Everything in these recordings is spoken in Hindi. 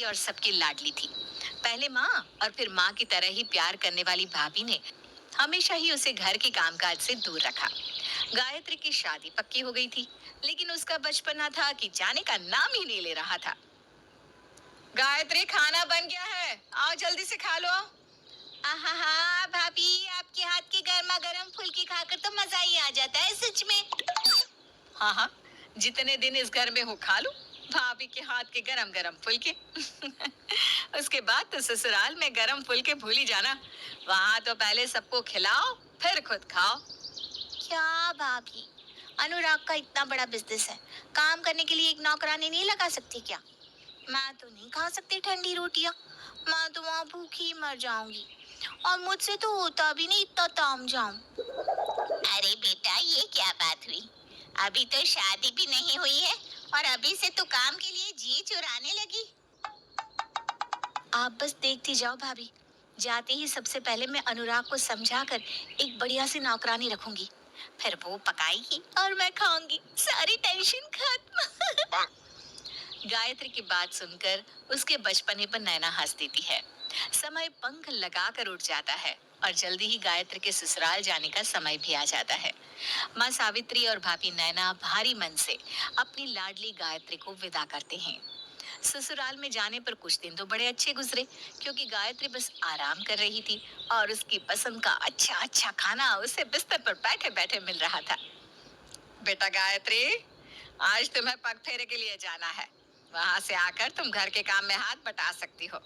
और सबकी लाडली थी। पहले माँ और फिर माँ की तरह ही प्यार करने वाली भाभी ने हमेशा ही उसे घर के कामकाज से दूर रखा। गायत्री की शादी पक्की हो गई थी, लेकिन उसका बचपना था कि जाने का नाम ही नहीं ले रहा था। गायत्री, खाना बन गया है, आओ जल्दी से खा लो। आहा भाभी, आपके हाथ की गर्मा गर्म फुल्की खाकर तो मजा ही आ जाता है सच में। हाँ हाँ, जितने दिन इस घर में हो खा लो भाभी के हाथ के गरम गरम फुलके। उसके बाद तो ससुराल में गरम फुलके भूल ही जाना। वहां तो पहले सबको खिलाओ फिर खुद खाओ। क्या भाभी, अनुराग का इतना बड़ा बिजनेस है, काम करने के लिए एक नौकरानी नहीं लगा सकती क्या? मैं तो नहीं खा सकती ठंडी रोटियां, मैं तो वहां भूखी मर जाऊंगी और मुझसे तो होता भी नहीं इतना तामझाम। अरे बेटा, ये क्या बात हुई? अभी तो शादी भी नहीं हुई है और अभी से तो काम के लिए जी चुराने लगी। आप बस देखती जाओ भाभी, जाते ही सबसे पहले मैं अनुराग को समझाकर एक बढ़िया सी नौकरानी रखूंगी, फिर वो पकाएगी और मैं खाऊंगी, सारी टेंशन खत्म। गायत्री की बात सुनकर उसके बचपने पर नैना हंस देती है। समय पंख लगाकर उठ जाता है और जल्दी ही गायत्री के ससुराल जाने का समय भी आ जाता है। माँ सावित्री और भाभी नैना भारी मन से अपनी लाडली गायत्री को विदा करते हैं। ससुराल में जाने पर कुछ दिन तो बड़े अच्छे गुजरे, क्योंकि गायत्री बस आराम कर रही थी और उसकी पसंद का अच्छा अच्छा खाना उसे बिस्तर पर बैठे बैठे मिल रहा था। बेटा गायत्री, आज तुम्हें पग फेरे के लिए जाना है। वहां से आकर तुम घर के काम में हाथ बटा सकती हो।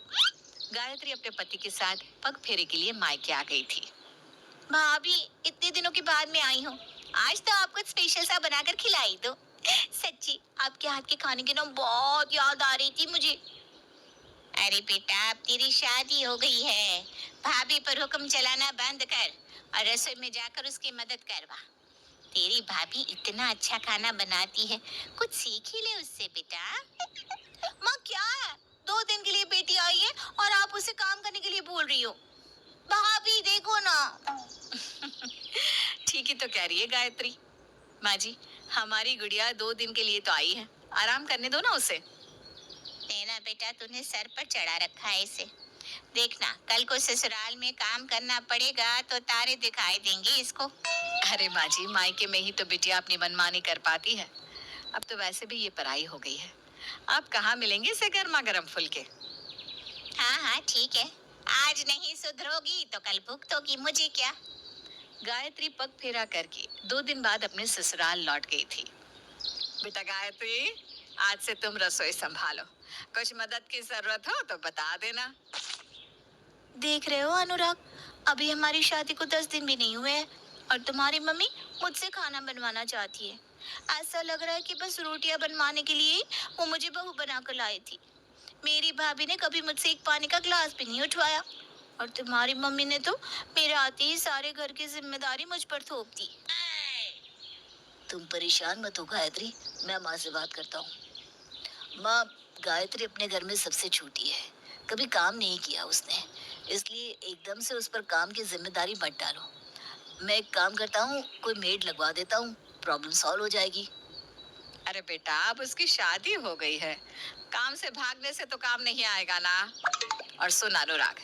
गायत्री अपने पति के साथ पग फेरे के लिए मायके आ गई थी। भाभी, इतने दिनों के बाद मैं आई हूँ, आज तो आपको स्पेशल सा बनाकर खिलाई दो। सच्ची आपके हाथ के खाने की ना बहुत याद आ रही थी मुझे। अरे बेटा, अब तेरी शादी हो गई है, भाभी पर हुक्म चलाना बंद कर और रसोई में जाकर उसकी मदद करवा। तेरी भाभी इतना अच्छा खाना बनाती है, कुछ सीख ही ले उससे बेटा। माँ क्या है, 2 दिन के लिए बेटी आई है और आप उसे काम करने के लिए बोल रही हो? भाभी देखो ना। ठीक ही तो कह रही है गायत्री। माँ जी, हमारी गुड़िया 2 दिन के लिए तो आई है, आराम करने दो ना उसे। नैना बेटा, तूने सर पर चढ़ा रखा है इसे। देखना, कल को ससुराल में काम करना पड़ेगा तो तारे दिखाई देंगे इसको। अरे माँ जी, मायके में ही तो बिटिया अपनी मनमानी कर पाती है। अब तो वैसे भी ये पराई हो गई है, आप कहाँ मिलेंगे इसे गर्मा गर्म फुलके। हाँ हाँ ठीक है, आज नहीं सुधरोगी तो कल भुगतोगी, मुझे क्या। गायत्री पग फेरा करके 2 दिन बाद अपने ससुराल लौट गई थी। बेटा गायत्री, आज से तुम रसोई संभालो, कुछ मदद की जरूरत हो तो बता देना। देख रहे हो अनुराग, अभी हमारी शादी को 10 दिन भी नहीं हुए हैं और तुम्हारी मम्मी मुझसे खाना बनवाना चाहती है। ऐसा लग रहा है कि बस रोटियां बनवाने के लिए ही वो मुझे बहू बनाकर लाई थी। मेरी भाभी ने कभी मुझसे एक पानी का गिलास भी नहीं उठवाया और तुम्हारी मम्मी ने तो मेरे आते ही सारे घर की जिम्मेदारी मुझ पर थोप दी। तुम परेशान मत हो गायत्री, मैं माँ से बात करता हूँ। माँ, गायत्री अपने घर में सबसे छोटी है, कभी काम नहीं किया उसने, इसलिए एकदम से उस पर काम की जिम्मेदारी मत डालो। मैं एक काम करता हूँ, कोई मेड लगवा देता हूँ, प्रॉब्लम सॉल्व हो जाएगी। अरे बेटा, अब उसकी शादी हो गई है, काम से भागने से तो काम नहीं आएगा ना। और सुन अनुराग,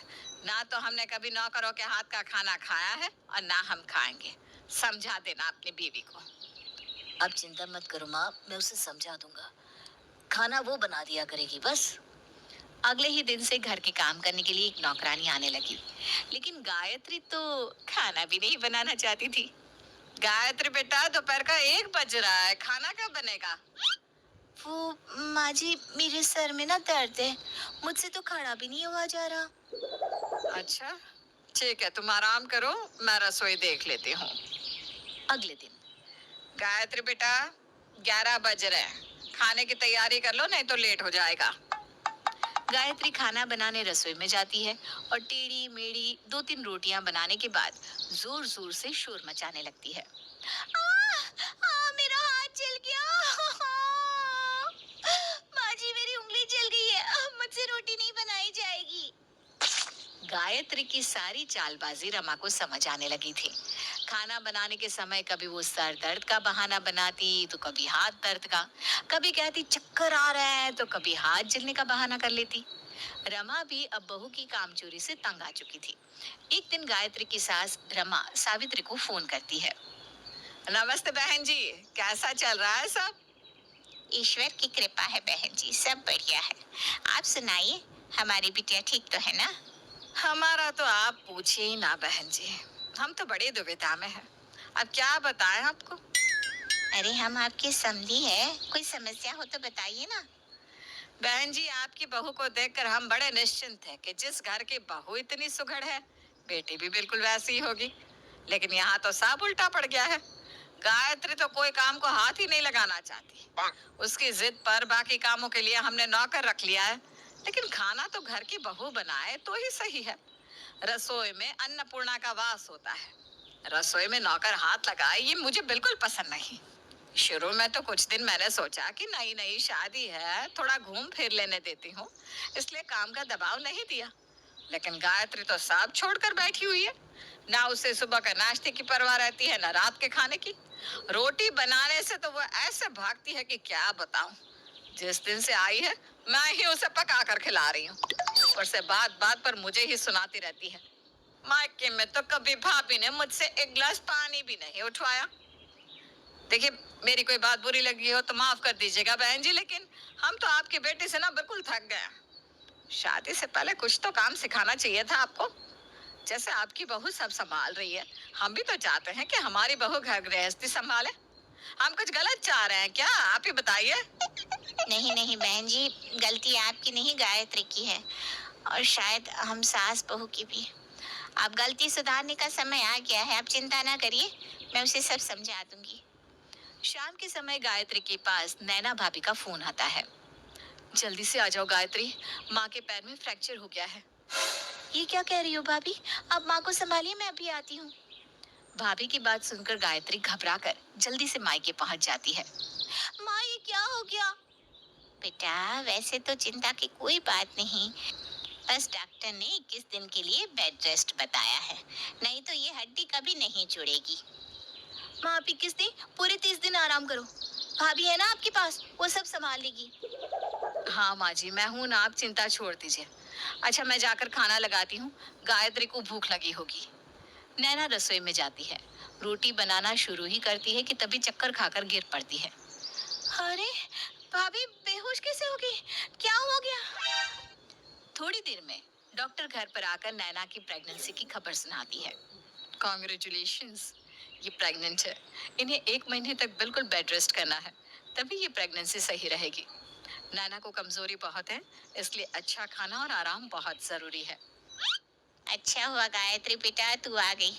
ना तो हमने कभी नौकरों के हाथ का खाना खाया है और ना हम खाएंगे, समझा देना अपनी बीवी को। अब चिंता मत करो माँ, मैं उसे समझा दूंगा, खाना वो बना दिया करेगी बस। अगले ही दिन से घर के काम करने के लिए एक नौकरानी आने लगी, लेकिन गायत्री तो खाना भी नहीं बनाना चाहती थी। गायत्री बेटा, दोपहर का 1 बज रहा है, खाना कब बनेगा? वो माँ जी, मेरे सर में ना दर्द है, मुझसे तो खड़ा भी नहीं हुआ जा रहा। अच्छा, ठीक है, तुम आराम करो, मैं रसोई देख लेती हूँ। अगले दिन, गायत्री बेटा, 11 बज रहे हैं, खाने की तैयारी कर लो, नहीं तो लेट हो जाएगा। गायत्री खाना बनाने रसोई में जाती है और टेढ़ी मेढ़ी 2-3 रोटियां बनाने के बाद जोर जोर से शोर मचाने लगती है। मेरा हाथ जल गया। माँ जी, मेरी उंगली जल गई है, अब मुझसे रोटी नहीं बनाई जाएगी। गायत्री की सारी चालबाजी रमा को समझ आने लगी थी। खाना बनाने के समय कभी वो सर दर्द का बहाना बनाती तो कभी हाथ दर्द का, कभी कहती चक्कर आ रहा है तो कभी हाथ जलने का बहाना कर लेती। रमा भी अब बहू की कामचोरी से तंग आ चुकी थी। एक दिन गायत्री की सास रमा सावित्री को फोन करती है। नमस्ते बहन जी, कैसा चल रहा है सब? ईश्वर की कृपा है बहन जी, सब बढ़िया है। आप सुनाइए, हमारी बिटिया ठीक तो है ना? हमारा तो आप पूछिए ही ना बहन जी, हम तो बड़ी दुविधा में हैं। अब क्या बताएं आपको? अरे हम आपकी समधी है, कोई समस्या हो तो बताइए ना। बहन जी, आपकी बहू को देखकर हम बड़े निश्चिंत हैं कि जिस घर की बहू इतनी सुघड़ है, बेटी भी बिल्कुल वैसी ही होगी। लेकिन यहाँ तो सब उल्टा पड़ गया है। गायत्री तो कोई काम को हाथ ही नहीं लगाना चाहती। उसकी जिद पर बाकी कामों के लिए हमने नौकर रख लिया है, लेकिन खाना तो घर की बहू बनाए तो ही सही है। रसोई में अन्नपूर्णा का वास होता है, रसोई में नौकर हाथ लगाए ये मुझे बिल्कुल पसंद नहीं। शुरू में तो कुछ दिन मैंने सोचा कि नई नई शादी है, थोड़ा घूम फिर लेने देती हूँ, इसलिए काम का दबाव नहीं दिया। लेकिन गायत्री तो सब छोड़कर बैठी हुई है। ना उसे सुबह का नाश्ते की परवाह रहती है, ना रात के खाने की। रोटी बनाने से तो वो ऐसे भागती है कि क्या बताऊं। जिस दिन से आई है मैं ही उसे पका कर खिला रही हूँ, ऊपर से बात बात पर मुझे ही सुनाती रहती है। मायके में तो कभी भाभी ने मुझसे एक गिलास पानी भी नहीं उठवाया। देखिए, मेरी कोई बात बुरी लगी हो तो माफ कर दीजिएगा बहन जी, लेकिन हम तो आपकी बेटी से ना बिल्कुल थक गए। शादी से पहले कुछ तो काम सिखाना चाहिए था आपको। जैसे आपकी बहू सब संभाल रही है, हम भी तो चाहते हैं कि हमारी बहू घर गृहस्थी संभाले। हम कुछ गलत चाह रहे हैं क्या, आप ही बताइए। नहीं नहीं बहन जी, गलती आपकी नहीं गायत्री की है, और शायद हम सास बहू की भी। अब गलती सुधारने का समय आ गया है, आप चिंता ना करिए, मैं उसे सब समझा दूंगी। शाम के समय गायत्री के पास नैना भाभी का फोन आता है। जल्दी से आ जाओ गायत्री, माँ के पैर में फ्रैक्चर हो गया है। ये क्या कह रही हो भाभी, आप माँ को संभालिए, मैं अभी आती हूँ। भाभी की बात सुनकर गायत्री घबराकर जल्दी से मायके पहुँच जाती है। माँ ये क्या हो गया? बेटा वैसे तो चिंता की कोई बात नहीं, बस डॉक्टर ने 21 दिन के लिए बेड रेस्ट बताया है, नहीं तो ये हड्डी कभी नहीं जुड़ेगी। माँ आप 21 दिन, पूरे 30 दिन आराम करो, भाभी है ना आपके पास, वो सब संभाल लेगी। हाँ माँ जी, मैं हूँ ना, आप चिंता छोड़ दीजिए। अच्छा मैं जाकर खाना लगाती हूँ, गायत्री को भूख लगी होगी। नैना रसोई में जाती है, रोटी बनाना शुरू ही करती है कि तभी चक्कर खाकर गिर पड़ती है। अरे भाभी बेहोश कैसे हो गई, क्या हो गया? थोड़ी देर में डॉक्टर घर पर आकर नैना की प्रेगनेंसी की खबर सुनाती है। कॉन्ग्रेचुलेशंस, ये प्रेग्नेंट है। इन्हें 1 महीने तक बिल्कुल बेड रेस्ट करना है, तभी ये प्रेगनेंसी सही रहेगी। नैना को कमजोरी बहुत है, इसलिए अच्छा खाना और आराम बहुत जरूरी है। अच्छा हुआ गायत्री बेटा तू आ गई,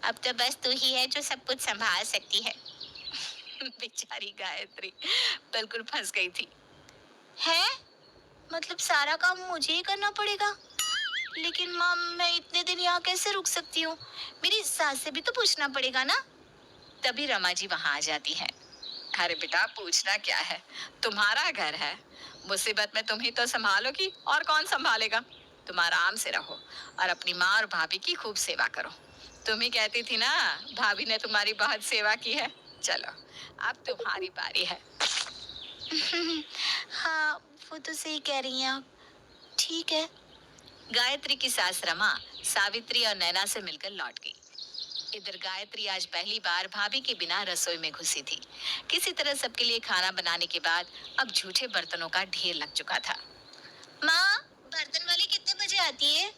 अब तो बस तू ही है जो सब कुछ संभाल सकती है। बेचारी गायत्री बिल्कुल फंस गई थी। है? मतलब सारा काम मुझे ही करना पड़ेगा? लेकिन माँ मैं इतने दिन यहाँ कैसे रुक सकती हूँ? मेरी सास से भी तो पूछना पड़ेगा ना? तभी रमा जी वहाँ आ जाती है। अरे बेटा पूछना क्या है, तुम्हारा घर है, मुसीबत में तुम ही तो संभालोगी, और कौन संभालेगा। तुम आराम से रहो और अपनी माँ और भाभी की खूब सेवा करो। तुम ही कहती थी ना भाभी ने तुम्हारी बहुत सेवा की है। चलो अब तुम्हारी बारी है। हाँ वो तो सही कह रही हैं आप, ठीक है। गायत्री की सास रमा सावित्री और नैना से मिलकर लौट गई। इधर गायत्री आज पहली बार भाभी के बिना रसोई में घुसी थी। किसी तरह सबके लिए खाना बनाने के बाद अब झूठे बर्तनों का ढेर लग चुका था। माँ बर्तन वाली कितने बजे आती है?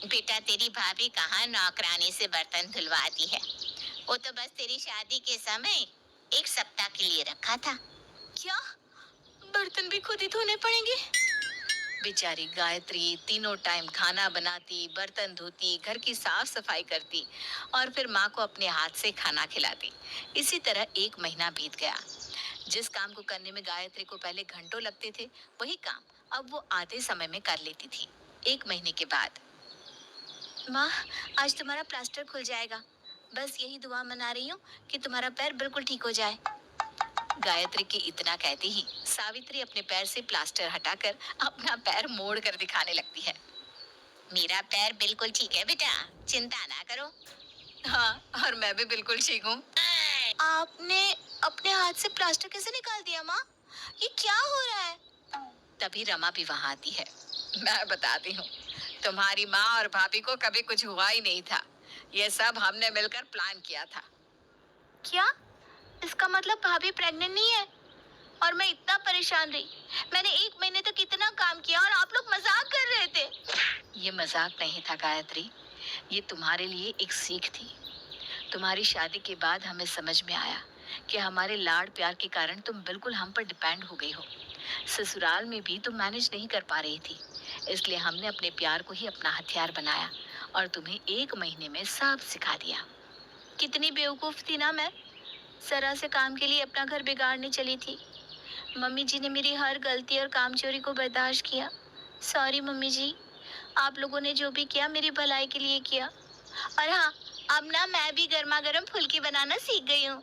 बेटा तेरी भाभी कहाँ नौकरानी से बर्तन धुलवाती है, वो तो बस तेरी शादी के समय 1 सप्ताह के लिए रखा था। क्या बर्तन भी खुद ही धोने पड़ेंगे? बेचारी गायत्री तीनों टाइम खाना बनाती, बर्तन धोती, घर की साफ सफाई करती और फिर माँ को अपने हाथ से खाना खिलाती। इसी तरह 1 महीना बीत गया। जिस काम को करने में गायत्री को पहले घंटों लगते थे, वही काम अब वो आधे समय में कर लेती थी। 1 महीने के बाद माँ आज तुम्हारा प्लास्टर खुल जाएगा, बस यही दुआ मना रही हूँ कि तुम्हारा पैर बिल्कुल ठीक हो जाए। गायत्री की इतना कहते ही सावित्री अपने पैर से प्लास्टर हटाकर अपना पैर मोड़ कर दिखाने लगती है। मेरा पैर बिल्कुल ठीक है बेटा, चिंता ना करो। हाँ, और मैं भी बिल्कुल ठीक हूँ। आपने अपने हाथ से प्लास्टर कैसे निकाल दिया माँ? ये क्या हो रहा है? तभी रमा भी वहां आती है। मैं बताती हूँ, तुम्हारी माँ और भाभी को कभी कुछ हुआ ही नहीं था। ये सब हमने मिलकर प्लान किया था। क्या? इसका मतलब भाभी प्रेग्नेंट नहीं है? और मैं इतना परेशान रही। मैंने 1 महीने तक इतना काम किया और आप लोग मजाक कर रहे थे। ये मजाक नहीं था गायत्री, ये तुम्हारे लिए एक सीख थी। तुम्हारी शादी के बाद हमें समझ में आया कि हमारे लाड़ प्यार के कारण तुम बिल्कुल हम पर डिपेंड हो गई हो। ससुराल में भी तुम मैनेज नहीं कर पा रही थी, इसलिए हमने अपने प्यार को ही अपना हथियार बनाया और तुम्हें 1 महीने में सब सिखा दिया। कितनी बेवकूफ थी ना मैं, जरा से काम के लिए अपना घर बिगाड़ने चली थी। मम्मी जी ने मेरी हर गलती और काम चोरी को बर्दाश्त किया। सॉरी मम्मी जी, आप लोगों ने जो भी किया मेरी भलाई के लिए किया। और हाँ, अब ना मैं भी गर्मा गर्म फुल्की बनाना सीख गई हूँ।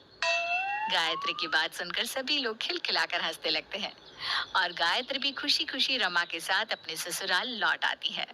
गायत्री की बात सुनकर सभी लोग खिलखिलाकर हंसने लगते हैं और गायत्री भी खुशी खुशी रमा के साथ अपने ससुराल लौट आती है।